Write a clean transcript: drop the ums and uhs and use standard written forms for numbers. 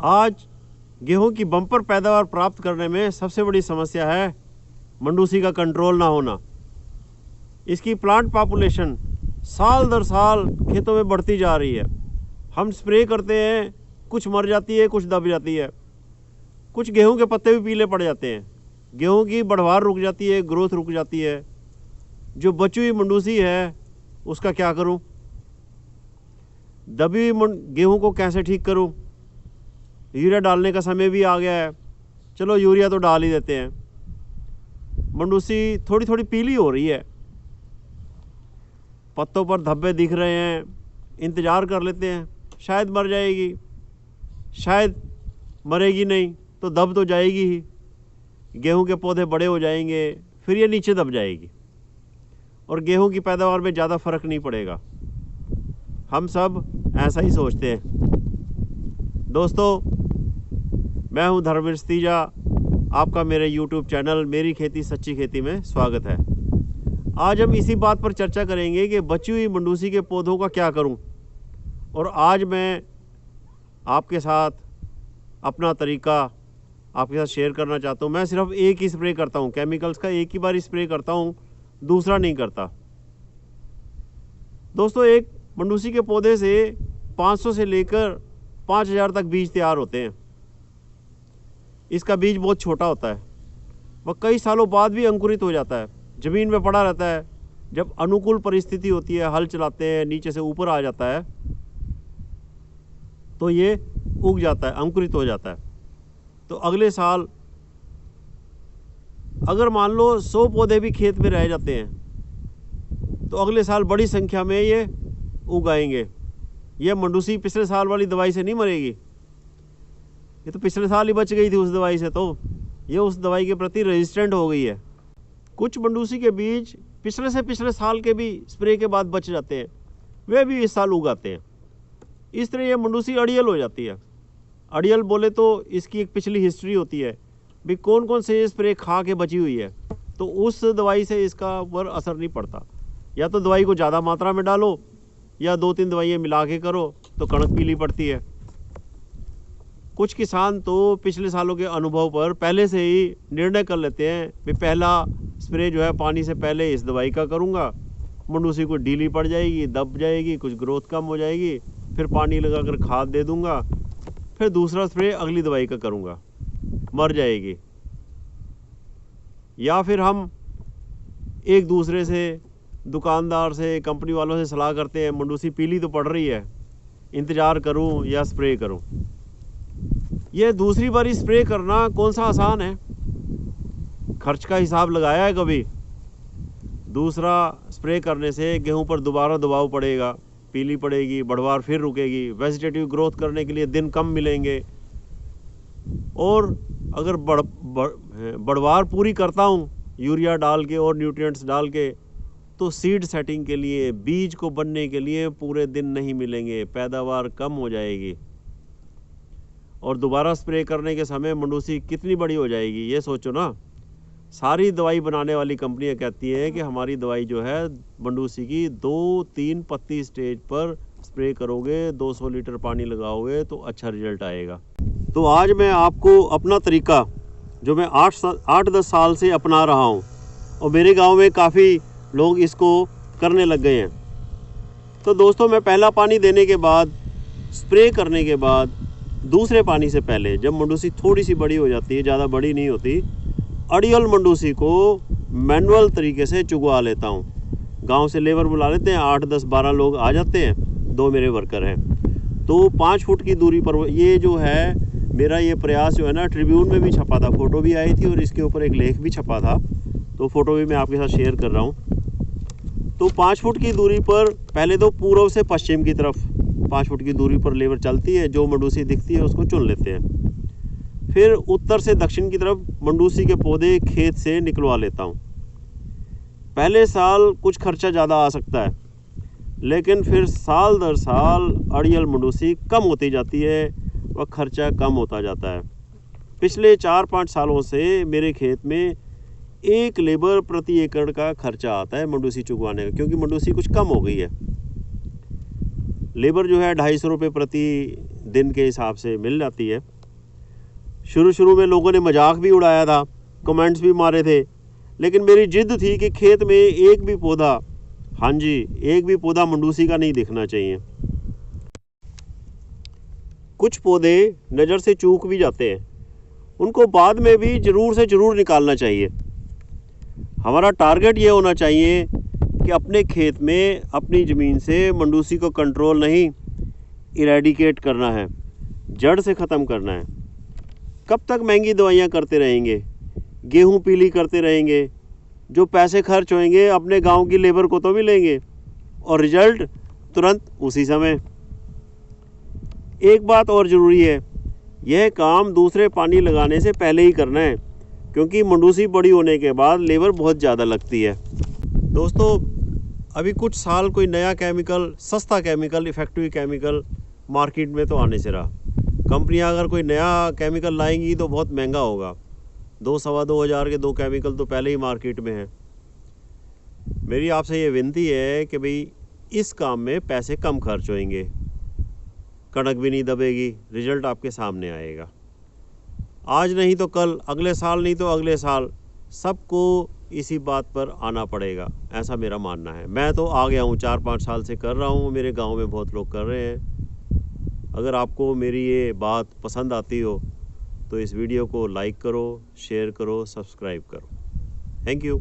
आज गेहूं की बम्पर पैदावार प्राप्त करने में सबसे बड़ी समस्या है मंडूसी का कंट्रोल ना होना। इसकी प्लांट पॉपुलेशन साल दर साल खेतों में बढ़ती जा रही है। हम स्प्रे करते हैं, कुछ मर जाती है, कुछ दब जाती है, कुछ गेहूं के पत्ते भी पीले पड़ जाते हैं, गेहूं की बढ़वार रुक जाती है, ग्रोथ रुक जाती है। जो बची हुई मंडूसी है उसका क्या करूं? दबी हुई गेहूं को कैसे ठीक करूं? यूरिया डालने का समय भी आ गया है, चलो यूरिया तो डाल ही देते हैं। मंडूसी थोड़ी थोड़ी पीली हो रही है, पत्तों पर धब्बे दिख रहे हैं, इंतज़ार कर लेते हैं, शायद मर जाएगी, शायद मरेगी नहीं तो दब तो जाएगी ही। गेहूं के पौधे बड़े हो जाएंगे, फिर ये नीचे दब जाएगी और गेहूं की पैदावार में ज़्यादा फर्क नहीं पड़ेगा। हम सब ऐसा ही सोचते हैं। दोस्तों, मैं हूं धर्मेंद्र तीजा, आपका मेरे YouTube चैनल मेरी खेती सच्ची खेती में स्वागत है। आज हम इसी बात पर चर्चा करेंगे कि बची हुई मंडूसी के पौधों का क्या करूं। और आज मैं आपके साथ अपना तरीका आपके साथ शेयर करना चाहता हूं। मैं सिर्फ एक ही स्प्रे करता हूं, केमिकल्स का एक ही बार स्प्रे करता हूं, दूसरा नहीं करता। दोस्तों, एक मंडूसी के पौधे से 500 से लेकर 5000 तक बीज तैयार होते हैं। इसका बीज बहुत छोटा होता है, वह कई सालों बाद भी अंकुरित हो जाता है, ज़मीन में पड़ा रहता है। जब अनुकूल परिस्थिति होती है, हल चलाते हैं, नीचे से ऊपर आ जाता है तो ये उग जाता है, अंकुरित हो जाता है। तो अगले साल अगर मान लो 100 पौधे भी खेत में रह जाते हैं तो अगले साल बड़ी संख्या में ये उग आएंगे। ये मंडूसी पिछले साल वाली दवाई से नहीं मरेगी, ये तो पिछले साल ही बच गई थी उस दवाई से, तो ये उस दवाई के प्रति रेजिस्टेंट हो गई है। कुछ मंडूसी के बीज पिछले साल के भी स्प्रे के बाद बच जाते हैं, वे भी इस साल उगाते हैं। इस तरह ये मंडूसी अड़ियल हो जाती है। अड़ियल बोले तो इसकी एक पिछली हिस्ट्री होती है भी कौन कौन से स्प्रे खा के बची हुई है, तो उस दवाई से इसका पर असर नहीं पड़ता। या तो दवाई को ज़्यादा मात्रा में डालो या 2-3 दवाइयाँ मिला के करो तो कणक पीली पड़ती है। कुछ किसान तो पिछले सालों के अनुभव पर पहले से ही निर्णय कर लेते हैं कि पहला स्प्रे जो है पानी से पहले इस दवाई का करूँगा, मंडूसी को ढीली पड़ जाएगी, दब जाएगी, कुछ ग्रोथ कम हो जाएगी, फिर पानी लगाकर खाद दे दूंगा, फिर दूसरा स्प्रे अगली दवाई का करूंगा, मर जाएगी। या फिर हम एक दूसरे से, दुकानदार से, कंपनी वालों से सलाह करते हैं, मंडूसी पीली तो पड़ रही है, इंतज़ार करूं या स्प्रे करूं। यह दूसरी बारी स्प्रे करना कौन सा आसान है? खर्च का हिसाब लगाया है कभी? दूसरा स्प्रे करने से गेहूं पर दोबारा दबाव पड़ेगा, पीली पड़ेगी, बढ़वार फिर रुकेगी, वेजिटेटिव ग्रोथ करने के लिए दिन कम मिलेंगे। और अगर बढ़वार पूरी करता हूँ यूरिया डाल के और न्यूट्रिएंट्स डाल के, तो सीड सेटिंग के लिए, बीज को बनने के लिए पूरे दिन नहीं मिलेंगे, पैदावार कम हो जाएगी। और दोबारा स्प्रे करने के समय मंडूसी कितनी बड़ी हो जाएगी, ये सोचो ना। सारी दवाई बनाने वाली कंपनियां कहती हैं कि हमारी दवाई जो है मंडूसी की 2-3 पत्ती स्टेज पर स्प्रे करोगे, 200 लीटर पानी लगाओगे तो अच्छा रिजल्ट आएगा। तो आज मैं आपको अपना तरीका जो मैं 8-10 साल से अपना रहा हूँ, और मेरे गांव में काफ़ी लोग इसको करने लग गए हैं। तो दोस्तों, मैं पहला पानी देने के बाद, स्प्रे करने के बाद, दूसरे पानी से पहले जब मंडूसी थोड़ी सी बड़ी हो जाती है, ज़्यादा बड़ी नहीं होती, अड़ियल मंडूसी को मैनुअल तरीके से चुगवा लेता हूँ। गांव से लेबर बुला लेते हैं, 8-10-12 लोग आ जाते हैं, 2 मेरे वर्कर हैं। तो 5 फुट की दूरी पर, ये जो है मेरा ये प्रयास जो है ना, ट्रिब्यून में भी छपा था, फ़ोटो भी आई थी और इसके ऊपर एक लेख भी छपा था, तो फ़ोटो भी मैं आपके साथ शेयर कर रहा हूँ। तो 5 फुट की दूरी पर पहले तो पूर्व से पश्चिम की तरफ 5 फुट की दूरी पर लेबर चलती है, जो मंडूसी दिखती है उसको चुन लेते हैं। फिर उत्तर से दक्षिण की तरफ मंडूसी के पौधे खेत से निकलवा लेता हूँ। पहले साल कुछ खर्चा ज़्यादा आ सकता है, लेकिन फिर साल दर साल अड़ियल मंडूसी कम होती जाती है, वह खर्चा कम होता जाता है। पिछले 4-5 सालों से मेरे खेत में 1 लेबर प्रति एकड़ का खर्चा आता है मंडूसी चुगवाने का, क्योंकि मंडूसी कुछ कम हो गई है। लेबर जो है 250 रुपये प्रति दिन के हिसाब से मिल जाती है। शुरू में लोगों ने मजाक भी उड़ाया था, कमेंट्स भी मारे थे, लेकिन मेरी जिद थी कि खेत में एक भी पौधा, हाँ जी, एक भी पौधा मंडूसी का नहीं दिखना चाहिए। कुछ पौधे नज़र से चूक भी जाते हैं, उनको बाद में भी ज़रूर से ज़रूर निकालना चाहिए। हमारा टारगेट ये होना चाहिए कि अपने खेत में, अपनी ज़मीन से मंडूसी को कंट्रोल नहीं, इरेडिकेट करना है, जड़ से ख़त्म करना है। कब तक महंगी दवाइयाँ करते रहेंगे, गेहूँ पीली करते रहेंगे, जो पैसे खर्च होंगे अपने गांव की लेबर को तो मिलेंगे और रिजल्ट तुरंत उसी समय। एक बात और ज़रूरी है, यह काम दूसरे पानी लगाने से पहले ही करना है, क्योंकि मंडूसी बड़ी होने के बाद लेबर बहुत ज़्यादा लगती है। दोस्तों, अभी कुछ साल कोई नया केमिकल, सस्ता केमिकल, इफ़ेक्टिव केमिकल मार्केट में तो आने से रहा। कंपनियां अगर कोई नया केमिकल लाएंगी तो बहुत महंगा होगा। 2-2.25 हज़ार के 2 केमिकल तो पहले ही मार्केट में हैं। मेरी आपसे ये विनती है कि भाई इस काम में पैसे कम खर्च होंगे, कणक भी नहीं दबेगी, रिजल्ट आपके सामने आएगा। आज नहीं तो कल, अगले साल नहीं तो अगले साल, सबको इसी बात पर आना पड़ेगा, ऐसा मेरा मानना है। मैं तो आ गया हूँ, 4-5 साल से कर रहा हूँ, मेरे गांव में बहुत लोग कर रहे हैं। अगर आपको मेरी ये बात पसंद आती हो तो इस वीडियो को लाइक करो, शेयर करो, सब्सक्राइब करो। Thank you.